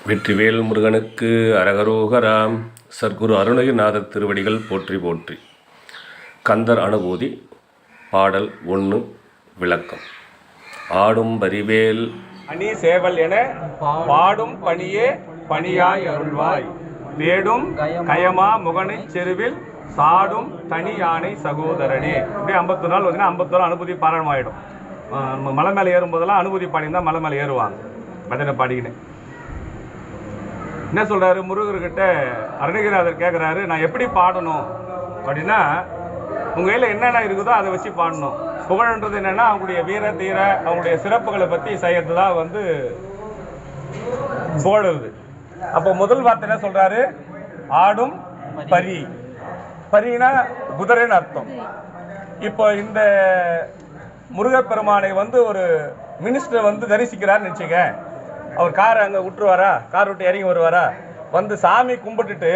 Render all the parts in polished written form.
வெற்றிவேல் முருகனுக்கு அரகரோகராம். சர்க்குரு அருணகிரிநாதர் திருவடிகள் போற்றி போற்றி. கந்தர் அனுபூதி பாடல் 1 விளக்கம். ஆடும் பரிவேல் அணி சேவல் என பாடும் பணியே பணியாய் அருள்வாய். தேடும் கயமா முகனை செருவில் சாடும் தனி யானை சகோதரனே. இப்படியே 51 நாள் வந்து 51 அனுபூதி பாராயணம் ஆகிடும். மலை மேலே ஏறும்போதெல்லாம் அனுபூதி பாடினா மலை மேலே ஏறுவாங்க. பஜனை பாடிக்கின்னு என்ன சொல்கிறாரு, முருகர்கிட்ட அருணகிரிநாதர் கேட்குறாரு, நான் எப்படி பாடணும் அப்படின்னா, உங்கள் கையில் என்னென்ன இருக்குதோ அதை வச்சு பாடணும். புகழ்ன்றது என்னென்னா அவங்களுடைய வீர தீர அவங்களுடைய சிறப்புகளை பற்றி செய்யறது தான் வந்து புகழுது. அப்போ முதல் வார்த்தை என்ன சொல்கிறாரு, ஆடும் பரி. பரினா குதிரைன்னு அர்த்தம். இப்போ இந்த முருகப்பெருமானை வந்து ஒரு மினிஸ்டர் வந்து தரிசிக்கிறார்னு நினச்சிங்க. அவர் காரை அங்கே விட்டுருவாரா, கார் விட்டு இறங்கி வருவாரா, வந்து சாமி கும்பிட்டுட்டு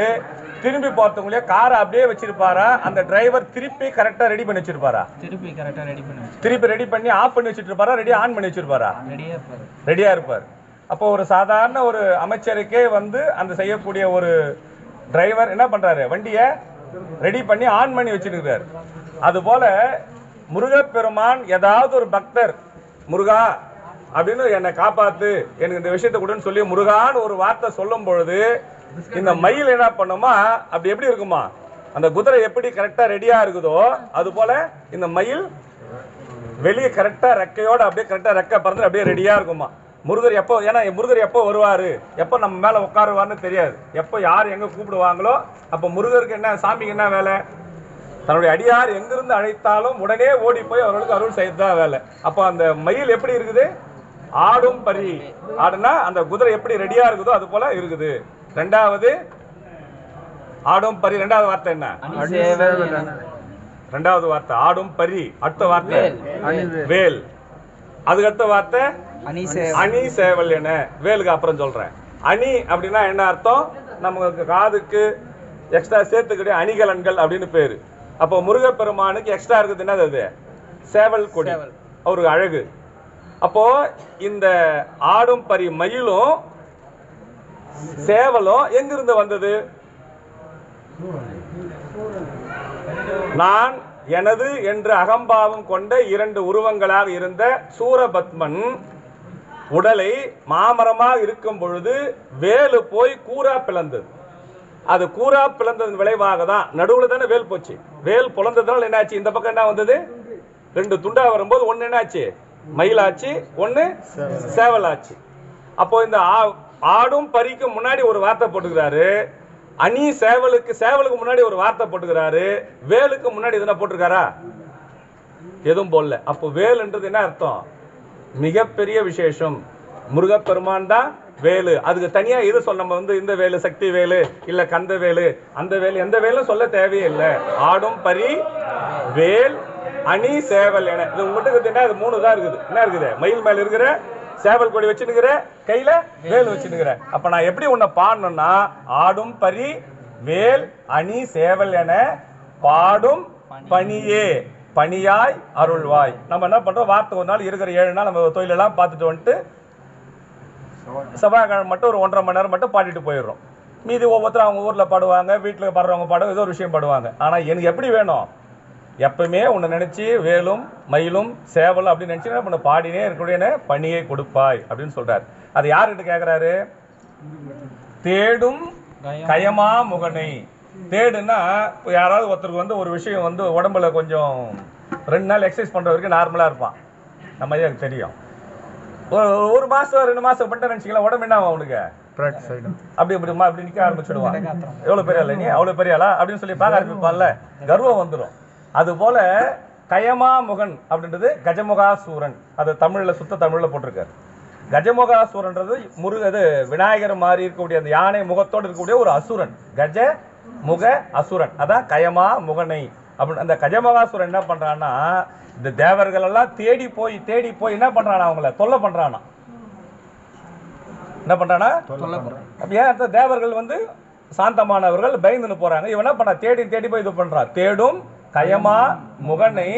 திரும்பி போகிறதுக்குள்ளேயே காரை அப்படியே வச்சிருப்பாரா, அந்த டிரைவர் திருப்பி கரெக்டாக ரெடி பண்ணி வச்சிருப்பாரா, திருப்பி ரெடி பண்ணி ஆஃப் பண்ணி வச்சுட்டு இருப்பாரா, ஆன் பண்ணி வச்சிருப்பாரா, ரெடியாக இருப்பார். அப்போ ஒரு சாதாரண ஒரு அமைச்சருக்கே வந்து அந்த செய்யக்கூடிய ஒரு டிரைவர் என்ன பண்ணுறாரு, வண்டியை ரெடி பண்ணி ஆன் பண்ணி வச்சிருக்கிறார். அதுபோல முருகப்பெருமான் ஏதாவது ஒரு பக்தர் முருகா அப்படின்னு என்னை காப்பாத்து, எனக்கு இந்த விஷயத்தை கூடன்னு சொல்லி முருகான்னு ஒரு வார்த்தை சொல்லும் பொழுது இந்த மயில் என்ன பண்ணுமா, அப்படி எப்படி இருக்குமா, அந்த குதிரை எப்படி கரெக்டா ரெடியா இருக்குதோ அது போல இந்த மயில் வெளியே கரெக்டா ரெக்கையோட அப்படியே கரெக்டா ரெக்கை பறந்து அப்படியே ரெடியா இருக்குமா. முருகர் எப்போ, ஏன்னா முருகர் எப்போ வருவாரு, எப்போ நம்ம மேல உட்காருவார்னு தெரியாது, எப்போ யார் எங்க கூப்பிடுவாங்களோ அப்போ முருகருக்கு என்ன, சாமிக்கு என்ன வேலை, தன்னுடைய அடியார் எங்கிருந்து அழைத்தாலும் உடனே ஓடி போய் அவர்களுக்கு அருள் செய்யறதுதான் வேலை. அப்போ அந்த மயில் எப்படி இருக்குது, ஆடும் பரி. ஆடுனா அந்த குதிரை எப்படி ரெடியா இருக்குதோ அது போல இருக்குது. ரெண்டாவது ஆடும் பரி. ரெண்டாவது வார்த்தை என்ன, ரெண்டாவது வார்த்தை ஆடும் பரி. அடுத்த வார்த்தை வேல். அதுக்கு அடுத்த வார்த்தை அணி சேவல் என. வேலுக்கு அப்புறம் சொல்றேன். அணி அப்படின்னா என்ன அர்த்தம், நமக்கு காதுக்கு எக்ஸ்ட்ரா சேர்த்துக்கிட்டே அணிகலன்கள் அப்படின்னு பேரு. அப்போ முருகப்பெருமானுக்கு எக்ஸ்ட்ரா இருக்குது என்னது, அது சேவல் கொடி, அவருக்கு அழகு. அப்போ இந்த ஆடும் பரி மயிலும் சேவலும் எங்கிருந்து வந்தது, நான் எனது என்று அகம்பாவம் கொண்ட 2 உருவங்களாக இருந்த சூரபத்மன் உடலை மாமரமாக இருக்கும் பொழுது வேலு போய் கூரா பிளந்தது. அது கூரா பிளந்ததன் விளைவாக தான் நடுவில் தானே வேல் போச்சு. வேல் பிளந்ததுனால என்னாச்சு, இந்த பக்கம் என்ன வந்தது, 2 துண்டா வரும்போது ஒன்னு என்னாச்சு மயிலாச்சு, ஒன்னு சேவல் ஆச்சு. அப்போ இந்த ஆடும் பரிக்கு முன்னாடி ஒரு வார்த்தை போட்டுக்கிறாரு, அணி சேவலுக்கு முன்னாடி ஒரு வார்த்தை போட்டுக்கிறாரு, வேலுக்கு முன்னாடி எதுனா போட்டிருக்காரா, எதுவும் போடல. அப்போ வேலுன்றது என்ன அர்த்தம், மிகப்பெரிய விசேஷம். முருகப்பெருமான் தான் வேலு. அதுக்கு தனியா இது சொல்ல, நம்ம வந்து இந்த வேலு சக்தி வேலு இல்ல கந்த வேலு அந்த வேலு எந்த வேலும் சொல்ல தேவையே இல்லை. ஆடும் பரி வேல் அணி சேவல் என. இது உங்கள்கிட்ட அது 3 தான் இருக்குது. என்ன இருக்குது, மயில் மேல இருக்கிற சேவல் கொடி வச்சுனுக்கிற, கையில வேல் வச்சுனுக்கிற. அப்ப நான் எப்படி உன்னை பாடணும்னா, ஆடும் பரி வேல் அணி சேவல் என பாடும் பணியே பணியாய் அருள்வாய். நம்ம என்ன பண்றோம், வார்த்தை ஒரு நாள் இருக்கிற 7 நாள் நம்ம தொழிலெல்லாம் பார்த்துட்டு வந்துட்டு செவ்வாய்க்கிழமை மட்டும் ஒரு 1.5 மணி நேரம் மட்டும் பாடிட்டு போயிடுறோம். மீதி ஒவ்வொருத்தரும் அவங்க ஊர்ல பாடுவாங்க, வீட்டில் பாடுறவங்க பாடுவாங்க, ஏதோ ஒரு விஷயம் பாடுவாங்க. ஆனா எனக்கு எப்படி வேணும், எப்பவுமே உன்னை நினைச்சு வேலும் மயிலும் சேவலும் அப்படின்னு நினைச்சு என்ன பண்ண, பாடினே இருக்கக்கூடிய பணியை கொடுப்பாய் அப்படின்னு சொல்றாரு. அது யாருக்கிட்ட கேட்கிறாரு, தேடும் கயமா முகனை. தேடுன்னா யாராவது ஒருத்தருக்கு வந்து ஒரு விஷயம் வந்து உடம்புல கொஞ்சம் 2 நாள் எக்ஸசைஸ் பண்ற வரைக்கும் நார்மலா இருப்பான், நம்ம ஐயாவுக்கு தெரியும். ஒரு மாசம் 2 மாசம் பண்ணிட்டு நினைச்சிக்கலாம், உடம்பு என்ன ஆகும் அவனுக்கு, அப்படி அப்படி நிக்க ஆரம்பிச்சுடுவான். எவ்வளவு பெரிய ஆளு நீ, அவ்வளவு பெரிய ஆளா அப்படின்னு சொல்லி பார்க்க ஆரம்பிப்பான்ல, கர்வம் வந்துடும். அது போல கயமா முகன் அப்படின்றது கஜமுகாசூரன். அது தமிழ்ல சுத்த தமிழ்ல போட்டிருக்காரு. கஜமுகாசூரன்றது அது விநாயகர் மாதிரி இருக்கக்கூடிய அந்த யானை முகத்தோடு இருக்கக்கூடிய ஒரு அசுரன், கஜ முக அசுரன். அதான் கயமா முகனை அப்படின்னு. அந்த கஜமுகாசுரன் என்ன பண்றான்னா, இந்த தேவர்கள் எல்லாம் தேடி போய் என்ன பண்றானா, அவங்கள தொல்லை பண்றானா. என்ன பண்றானா, அப்படியே அந்த தேவர்கள் வந்து சாந்தமானவர்கள் பயந்துன்னு போறாங்க. இவன் என்ன பண்ண, தேடி போய் இது பண்றான். தேடும் கயமா முகனை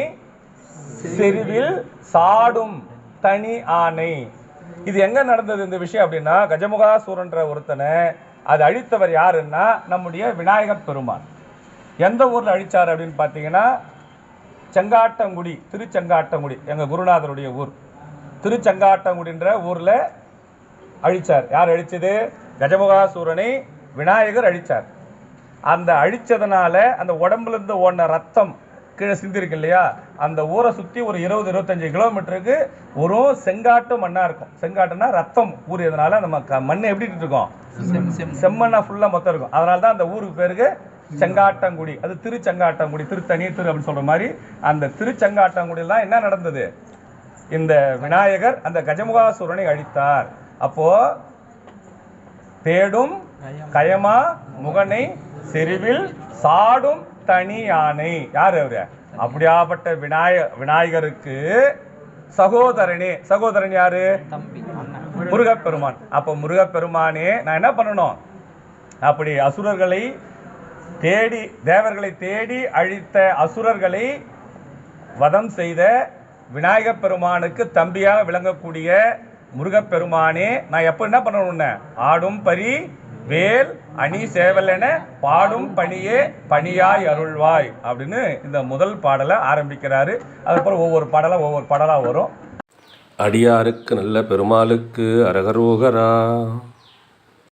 செருவில் சாடும் தனி ஆணை. இது எங்க நடந்தது இந்த விஷயம் அப்படின்னா, கஜமுகாசூரன்ற ஒருத்தனை அது அழித்தவர் யாருன்னா நம்முடைய விநாயகப் பெருமான். எந்த ஊர்ல அழிச்சார் அப்படின்னு பார்த்தீங்கன்னா, செங்காட்டங்குடி, திருச்செங்காட்டங்குடி, எங்க குருநாதருடைய ஊர். திருச்செங்காட்டங்குடின்ற ஊர்ல அழிச்சார். யார் அழிச்சது? கஜமுகாசூரனை விநாயகர் அழிச்சார். அந்த அழிச்சதுனால அந்த உடம்புல இருந்து ஓடின ரத்தம் கீழே சிந்திருக்கு இல்லையா, அந்த ஊரை சுற்றி ஒரு 20-25 கிலோமீட்டருக்கு ஒரு செங்காட்டு மண்ணா இருக்கும். செங்காட்டுனா ரத்தம் ஊறியதுனால அந்த மண் எப்படி இருக்கும்? செம்மண்ணா ஃபுல்லா மொத்தம் இருக்கும். அதனால தான் அந்த ஊருக்கு பேருக்கு செங்காட்டங்குடி. அது திருச்செங்காட்டங்குடி, திருத்தணி திரு அப்படின்னு சொல்ற மாதிரி அந்த திருச்செங்காட்டங்குடியில் தான் என்ன நடந்தது? இந்த விநாயகர் அந்த கஜமுகாசூரனை அழித்தார். அப்போ தேடும் கயமா முகனை செறிவில் சாடும் தனி யானை. யார் அவரு? அப்படியாப்பட்ட விநாயகருக்கு சகோதரன் யாரு? முருகப்பெருமான். அப்ப முருகப்பெருமானே நான் என்ன பண்ணணும்? அப்படி அசுரர்களை தேடி, தேவர்களை தேடி அழித்த அசுரர்களை வதம் செய்த விநாயகப் பெருமானுக்கு தம்பியாக விளங்கக்கூடிய முருகப்பெருமானே, நான் எப்ப என்ன பண்ணணும்னு, ஆடும் பரி வேல் அணி சேவல் என பாடும் பணியே பணியாய் அருள்வாய் அப்படின்னு இந்த முதல் பாடலை ஆரம்பிக்கிறாரு. அதுக்கப்புறம் ஒவ்வொரு பாடலா வரும். அடியாருக்கு நல்ல பெருமாளுக்கு அரகரோகரா.